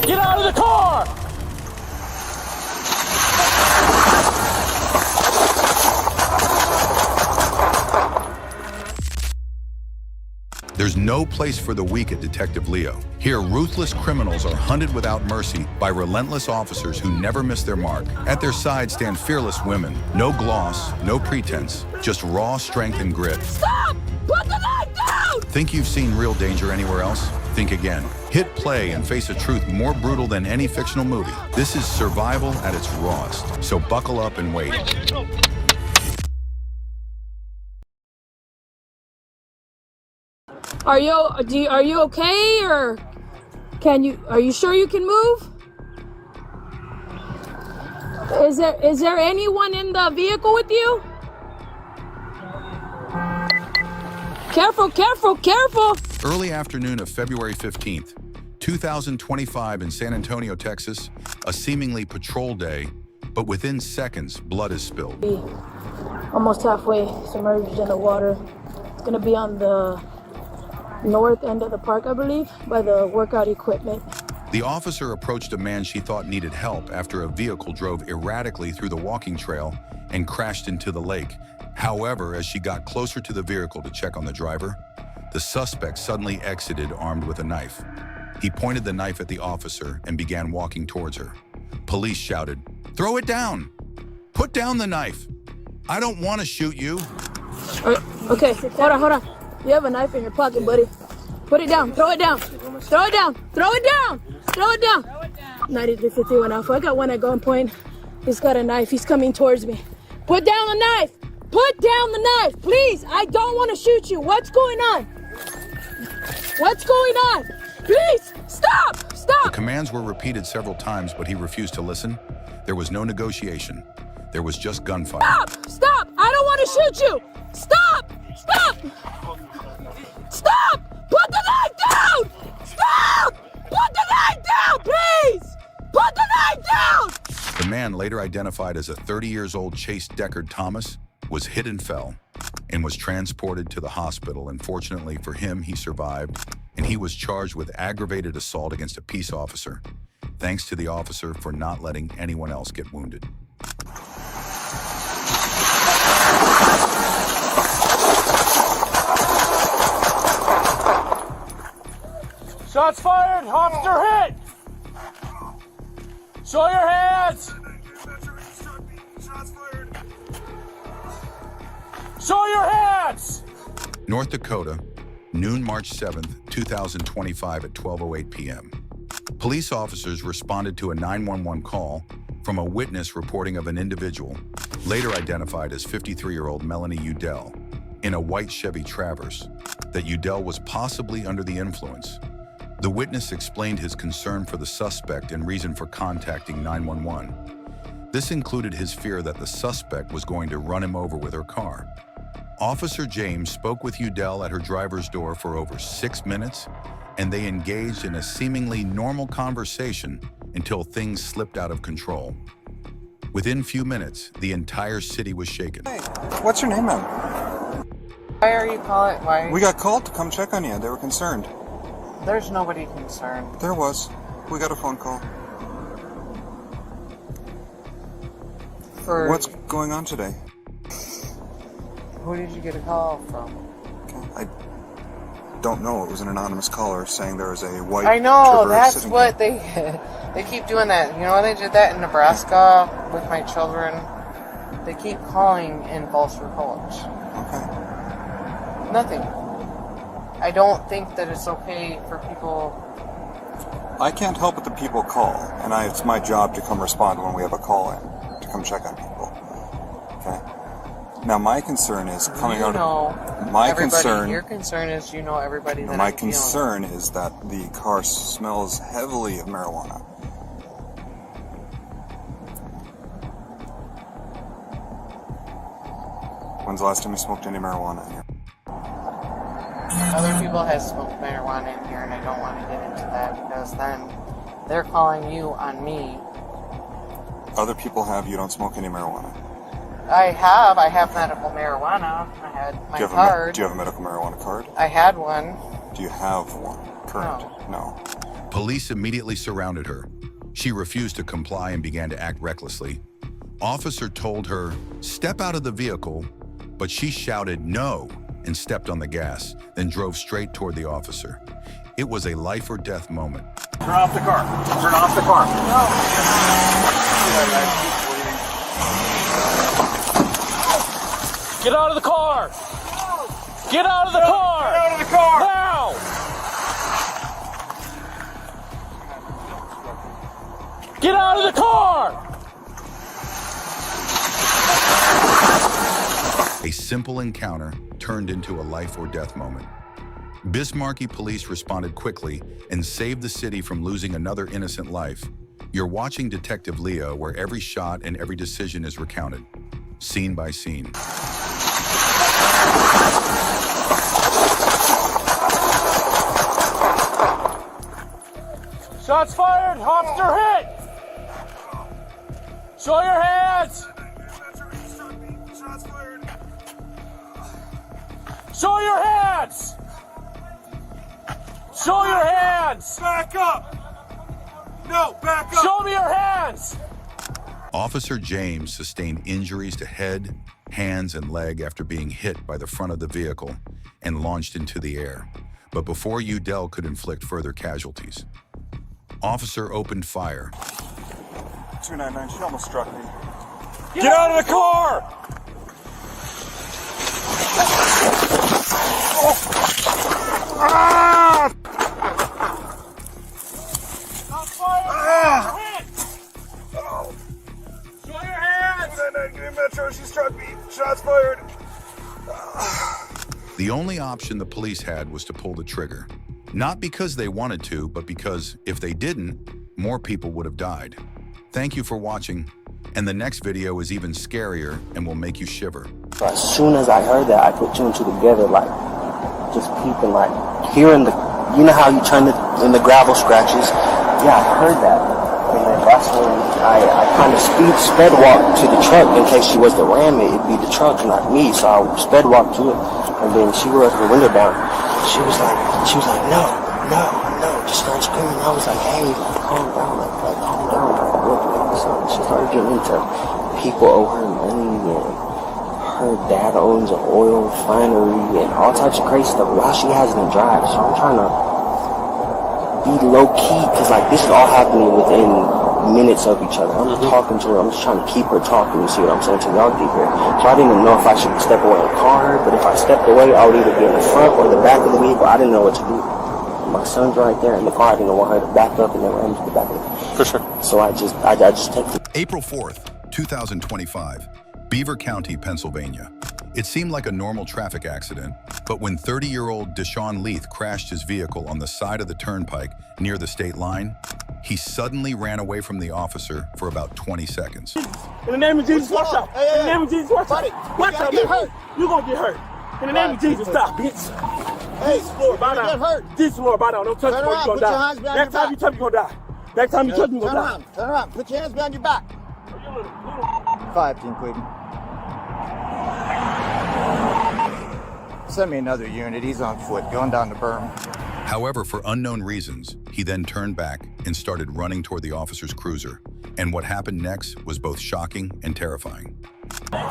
Get out of the car! There's no place for the weak at Detective Leo. Here, ruthless criminals are hunted without mercy by relentless officers who never miss their mark. At their side stand fearless women. No gloss, no pretense, just raw strength and grit. Stop! Put the knife down! Think you've seen real danger anywhere else? Think again. Hit play and face a truth more brutal than any fictional movie. This is survival at its rawest. So buckle up and wait. Are you okay, or are you sure you can move? Is there anyone in the vehicle with you? Careful, careful, careful! Early afternoon of February 15th, 2025 in San Antonio, Texas, a seemingly patrol day, but within seconds, blood is spilled. Almost halfway submerged in the water. It's gonna be on the north end of the park, I believe, by the workout equipment. The officer approached a man she thought needed help after a vehicle drove erratically through the walking trail and crashed into the lake. However, as she got closer to the vehicle to check on the driver, the suspect suddenly exited armed with a knife. He pointed the knife at the officer and began walking towards her. Police shouted, "Throw it down! Put down the knife! I don't want to shoot you!" Okay, hold on. You have a knife in your pocket, buddy. Put it down, throw it down. Throw it down, throw it down, throw it down. 9351 Alpha, I got one at gunpoint. He's got a knife, he's coming towards me. Put down the knife! Put down the knife, please! I don't want to shoot you. What's going on? What's going on? Please, stop, stop! The commands were repeated several times, but he refused to listen. There was no negotiation. There was just gunfire. Stop, stop! I don't want to shoot you! Stop, stop! Stop! Put the knife down! Stop! Put the knife down, please! Put the knife down! The man, later identified as a 30-year-old Chase Deckard Thomas, was hit and fell and was transported to the hospital. And fortunately for him, he survived, and he was charged with aggravated assault against a peace officer, thanks to the officer for not letting anyone else get wounded. Shots fired! Officer hit! Show your hands! Show your hands! North Dakota, noon March 7th, 2025 at 12:08 p.m. Police officers responded to a 911 call from a witness reporting of an individual, later identified as 53-year-old Melanie Udell, in a white Chevy Traverse, that Udell was possibly under the influence. The witness explained his concern for the suspect and reason for contacting 911. This included his fear that the suspect was going to run him over with her car. Officer James spoke with Udell at her driver's door for over 6 minutes, and they engaged in a seemingly normal conversation until things slipped out of control. Within few minutes, the entire city was shaken. Hey, what's your name, ma'am? Why are you calling? Why? We got called to come check on you. They were concerned. There's nobody concerned. There was. We got a phone call. For What's going on today? who did you get a call from? Okay. I don't know. It was an anonymous caller saying there was a white. I know, Traverse that's sitting what here. they keep doing that. You know, they did that in Nebraska with my children. They keep calling in false reports. Okay. Nothing. I don't think that it's okay for people. I can't help but the people call, and it's my job to come respond when we have a call in, to come check on people. Okay. Now, my concern is coming out of my concern. Your concern is you know everybody that My concern is that the car smells heavily of marijuana. When's the last time you smoked any marijuana in here? Other people have smoked marijuana in here, and I don't want to get into that because then they're calling you on me. Other people have. You don't smoke any marijuana. I have medical marijuana. I had my card. Do you have a medical marijuana card? I had one. Do you have one? Current? No. No. Police immediately surrounded her. She refused to comply and began to act recklessly. Officer told her, "Step out of the vehicle," but she shouted no and stepped on the gas, then drove straight toward the officer. It was a life or death moment. Turn off the car. Turn off the car. Get out of the car. Get out of the car. Get out of the car. Now. Get out of the car. A simple encounter turned into a life or death moment. Bismarcky police responded quickly and saved the city from losing another innocent life. You're watching Detective Leo, where every shot and every decision is recounted, scene by scene. Shots fired. Officer hit. Show your hands. Show your hands. Show your hands. Back up. No, back up. Show me your hands. Officer James sustained injuries to head, hands, and leg after being hit by the front of the vehicle and launched into the air. But before Udell could inflict further casualties, Officer opened fire. 299, she almost struck me. Get out of the car. Ah! Shots fired. Hit. Show your hands. 299, give me Metro. She struck me. Shots fired. The only option the police had was to pull the trigger. Not because they wanted to, but because if they didn't, more people would have died. Thank you for watching, and the next video is even scarier and will make you shiver. As soon as I heard that, I put two and two together, like, just peeping, like, hearing the, you know how you turn it in the gravel scratches? Yeah, I heard that. And then that's when I kind of sped walked to the truck in case she was to ram it. It'd be the truck, not me. So I sped walked to it, and then she rolled her window down. She was like, no, just started screaming. I was like, hey, like, calm down, like calm down. So she started getting into people owe her money, and her dad owns an oil refinery, and all types of crazy stuff while she has them drive. So I'm trying to be low key, because like this is all happening within minutes of each other. I'm just talking to her. I'm just trying to keep her talking. You see what I'm saying? To y'all get here. So I didn't even know if I should step away and call her, but if I stepped away, I would either be in the front or the back of the vehicle. I didn't know what to do. My son's right there in the car. I didn't want her to back up and then ram to the back of it. For sure. So I just take it. April 4th, 2025, Beaver County, Pennsylvania. It seemed like a normal traffic accident, but when 30-year-old Deshaun Leith crashed his vehicle on the side of the turnpike near the state line, he suddenly ran away from the officer for about 20 seconds. In the name of Jesus, watch out. In the name of Jesus, watch out. Watch out, get hurt. You're going to get hurt. In the name of Jesus, stop, bitch. Hey, Lord, bow down. get hurt. Jesus, Lord, bow down. Don't touch me or you're going to die. Next time you touch me, you're going to die. Next time you touch me, you're going to die. Turn around. Put your hands behind your back. 5-10, Cleveland. Send me another unit. He's on foot, going down the berm. However, for unknown reasons, he then turned back and started running toward the officer's cruiser. And what happened next was both shocking and terrifying. Hey,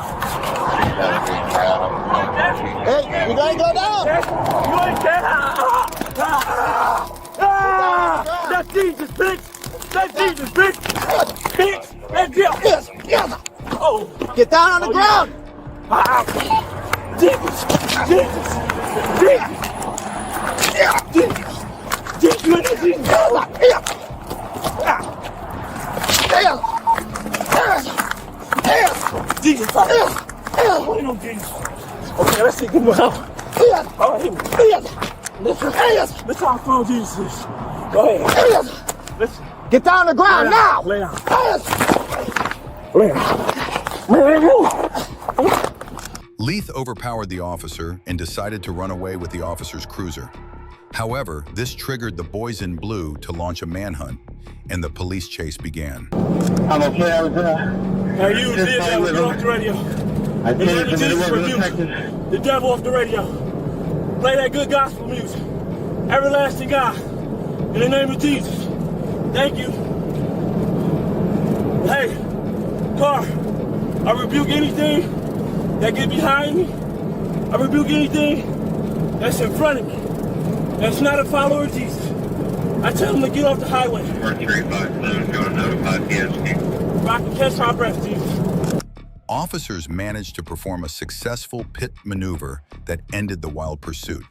you gotta go down. You ain't That's Jesus, bitch. That's Jesus, bitch. Bitch. That's Jesus. Yes. Oh. Get down on the ground. Jesus. Jesus. Jesus. Jesus. Jesus. You ain't Jesus. Jesus. What you know, Jesus? Okay, let's see. Give me a help. All right, here we go. Let's try to find Jesus. Go ahead. Let's Get down on the ground now. lay down. Lay down. Leith overpowered the officer and decided to run away with the officer's cruiser. However, this triggered the boys in blue to launch a manhunt, and the police chase began. I'm okay. I was Now you did that with off the radio. I The did name it of for Jesus the rebuke protected. the devil off the radio. Play that good gospel music. Everlasting God. In In the name of Jesus. Thank you. Hey, car, I rebuke anything that get behind me. I rebuke anything that's in front of me. That's not a follower of Jesus. I tell them to get off the highway. 4357, going to notify PST. I can catch my breath, Jesus. Officers managed to perform a successful pit maneuver that ended the wild pursuit.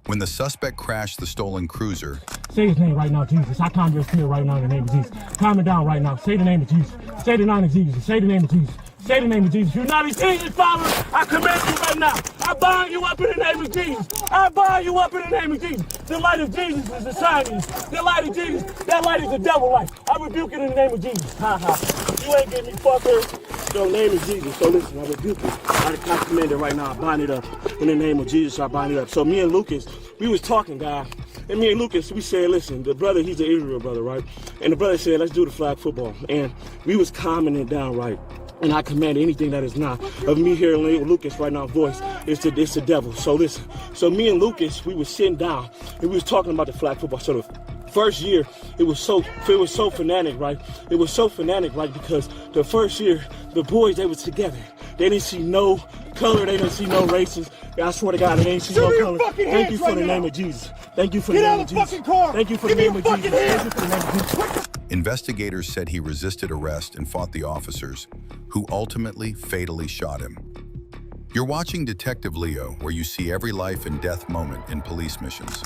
When the suspect crashed the stolen cruiser, say his name right now, Jesus. I calm your spirit right now in the name of Jesus. Calm it down right now. Say the name of Jesus. Say the name of Jesus. Say the name of Jesus. Say the name of Jesus. You're not a Jesus follower. I command you right now. I bind you up in the name of Jesus. I bind you up in the name of Jesus. The light of Jesus is the shining. The light of Jesus. That light is the devil light. I rebuke it in the name of Jesus. Ha ha. You ain't getting me, fucker. So in the name of Jesus. So listen, I rebuke it. I command it right now. I bind it up. In the name of Jesus, I bind it up. So me and Lucas, we was talking, guys. And me and Lucas, we said, listen, the brother, he's an Israel brother, right? And the brother said, let's do the flag football. And we was calming it down, right? And I command anything that is not of me hearing Lucas right now voice, it's the devil. So listen, so me and Lucas, we was sitting down and we was talking about the flag football. So the first year, it was so fanatic, right? It was so fanatic, right? Because the first year, the boys, they was together. They didn't see no color, they didn't see no races. I swear to God, they didn't see no color. Thank you for the name of Jesus. Thank you for the name of Jesus. Thank you for the name of Jesus. Thank you for the name of Jesus. investigators said he resisted arrest and fought the officers, who ultimately fatally shot him. You're watching Detective Leo, where you see every life and death moment in police missions.